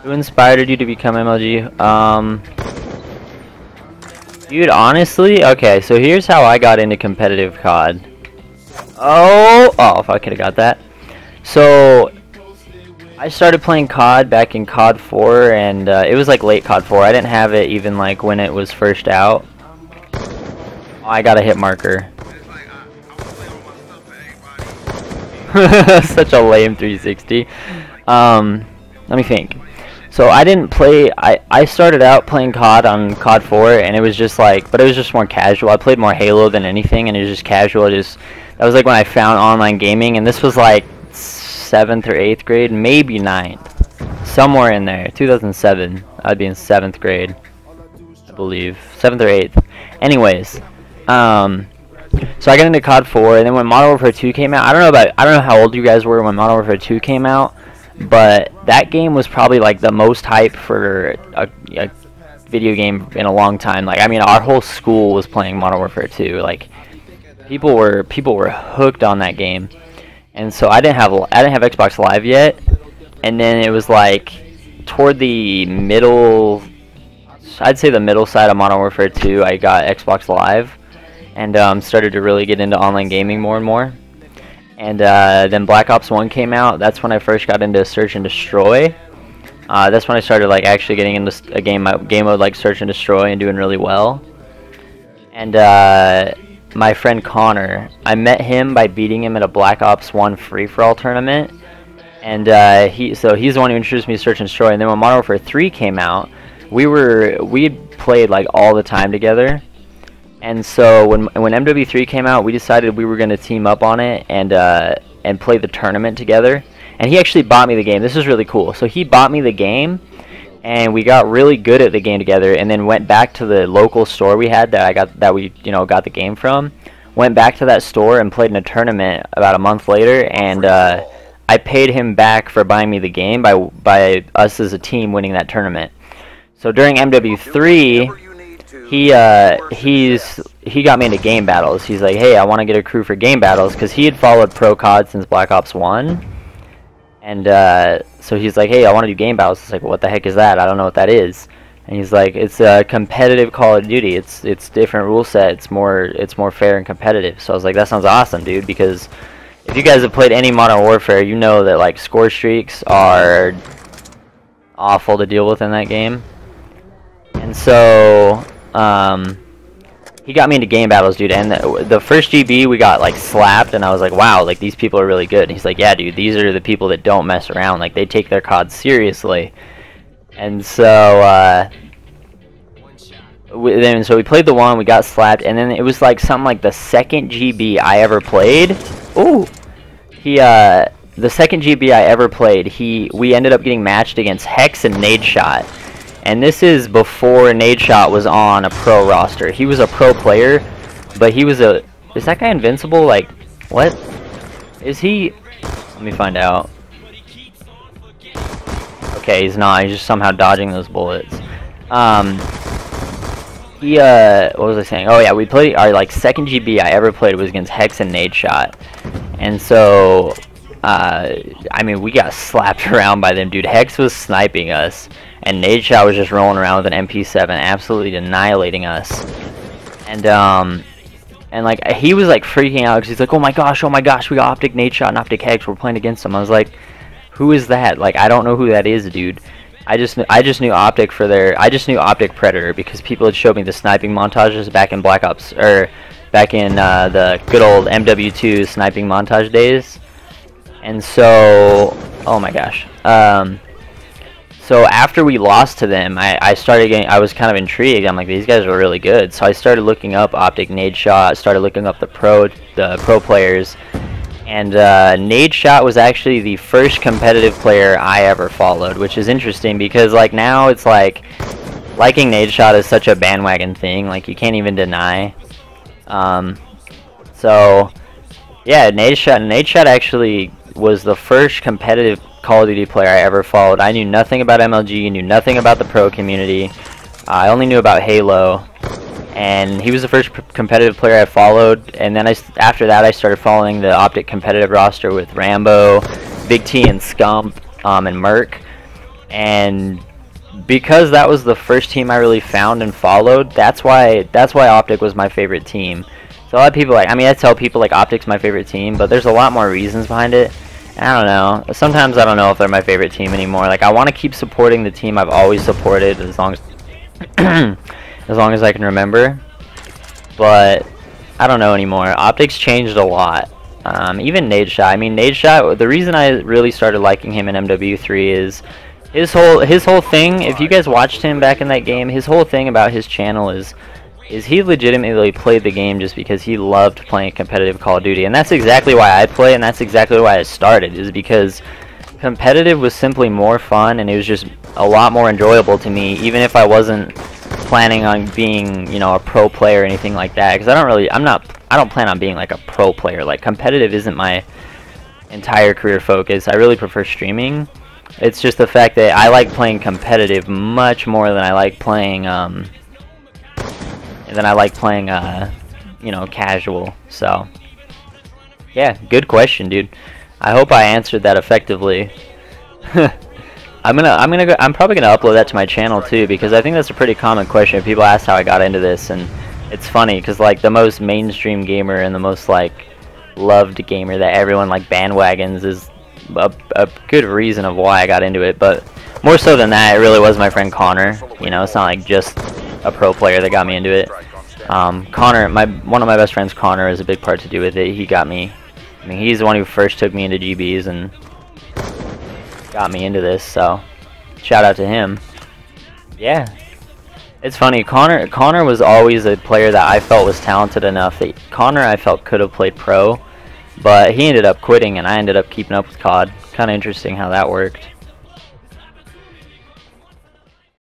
Who inspired you to become MLG? Dude, honestly, okay, so here's how I got into competitive COD. Oh, if I could have got that. So, I started playing COD back in COD 4, and it was like late COD 4. I didn't have it even like when it was first out. Oh, I got a hit marker. Such a lame 360. Let me think. So I didn't play, I started out playing COD on COD 4, and it was just like, but it was just more casual. I played more Halo than anything, and it was just casual. That was like when I found online gaming, and this was like 7th or 8th grade, maybe 9th, somewhere in there. 2007, I'd be in 7th grade, I believe, 7th or 8th. Anyways, so I got into COD 4, and then when Modern Warfare 2 came out, I don't know how old you guys were when Modern Warfare 2 came out, but that game was probably like the most hype for a video game in a long time. Like, I mean, our whole school was playing Modern Warfare 2. Like, people were hooked on that game. And so I didn't have Xbox Live yet. And then it was like toward the middle, I'd say the middle side of Modern Warfare 2, I got Xbox Live and started to really get into online gaming more and more. And then Black Ops 1 came out. That's when I first got into Search and Destroy. That's when I started like actually getting into a game mode like Search and Destroy and doing really well. And my friend Connor, I met him by beating him at a Black Ops 1 free-for-all tournament. And he's the one who introduced me to Search and Destroy. And then when Modern Warfare 3 came out, we had played like all the time together. And so when MW3 came out, we decided we were going to team up on it and play the tournament together. And he actually bought me the game. This is really cool. So he bought me the game, and we got really good at the game together. And then went back to the local store we had that we got the game from. Went back to that store and played in a tournament about a month later. And I paid him back for buying me the game by us as a team winning that tournament. So during MW3. He got me into game battles. He's like, hey, I want to get a crew for game battles, because he had followed Pro COD since Black Ops 1. And so he's like, hey, I want to do game battles. It's like, well, what the heck is that? I don't know what that is. And he's like, it's a competitive Call of Duty. It's different rule set. It's more fair and competitive. So I was like, that sounds awesome, dude, because if you guys have played any Modern Warfare, you know that like score streaks are awful to deal with in that game. And so he got me into game battles, dude, and the first GB we got like slapped, and I was like, wow, like these people are really good. And he's like, yeah, dude, these are the people that don't mess around, like they take their COD seriously. And so we played the one, we got slapped, and then it was like something like the second GB I ever played. Ooh, the second GB I ever played, we ended up getting matched against Hex and Nadeshot. And this is before Nadeshot was on a pro roster. He was a pro player, but he was is that guy invincible? Like, what? Is he? Let me find out. Okay, he's not. He's just somehow dodging those bullets. What was I saying? Oh yeah, we played, our like second GB I ever played was against Hex and Nadeshot. And so, I mean, we got slapped around by them, dude. Hex was sniping us. And Nadeshot was just rolling around with an MP7, absolutely annihilating us. And like, he was like freaking out, because he's like, oh my gosh, we got Optic Nadeshot and Optic Hex, we're playing against them. I was like, who is that? Like, I don't know who that is, dude. I just knew Optic Optic Predator, because people had showed me the sniping montages back in Black Ops, or back in the good old MW2 sniping montage days. And so, oh my gosh. So after we lost to them, I was kind of intrigued. I'm like, these guys are really good. So I started looking up Optic Nadeshot, started looking up the pro players, and Nadeshot was actually the first competitive player I ever followed, which is interesting because like now it's like liking Nadeshot is such a bandwagon thing, like you can't even deny. So yeah, Nadeshot actually was the first competitive Call of Duty player I ever followed. I knew nothing about MLG, knew nothing about the pro community. I only knew about Halo, and he was the first competitive player I followed. And then after that, I started following the Optic competitive roster with Rambo, Big T, and Scump, and Merc. and because that was the first team I really found and followed, that's why Optic was my favorite team. So a lot of people I tell people like Optic's my favorite team, but there's a lot more reasons behind it. And I don't know. Sometimes I don't know if they're my favorite team anymore. Like I want to keep supporting the team I've always supported as long as as long as I can remember. But I don't know anymore. Optic's changed a lot. Even Nadeshot. I mean, Nadeshot, the reason I really started liking him in MW3 is his whole thing. If you guys watched him back in that game, his whole thing about his channel is he legitimately played the game just because he loved playing competitive Call of Duty. And that's exactly why I play, and that's exactly why I started, is because competitive was simply more fun, and it was just a lot more enjoyable to me, even if I wasn't planning on being, you know, a pro player or anything like that. Because I don't plan on being like a pro player. Like competitive isn't my entire career focus. I really prefer streaming. It's just the fact that I like playing competitive much more than I like playing you know, casual. So yeah, good question, dude. I hope I answered that effectively. I'm probably gonna upload that to my channel too, because I think that's a pretty common question. People ask how I got into this, and it's funny because like the most mainstream gamer and the most like loved gamer that everyone like bandwagons is a good reason of why I got into it. But more so than that, it really was my friend Connor. You know, it's not like just a pro player that got me into it. Connor, one of my best friends, Connor, has a big part to do with it. He got me. I mean, he's the one who first took me into GBs and got me into this. So, shout out to him. Yeah, it's funny. Connor was always a player that I felt was talented enough. Connor, I felt, could have played pro, but he ended up quitting, and I ended up keeping up with COD. Kind of interesting how that worked.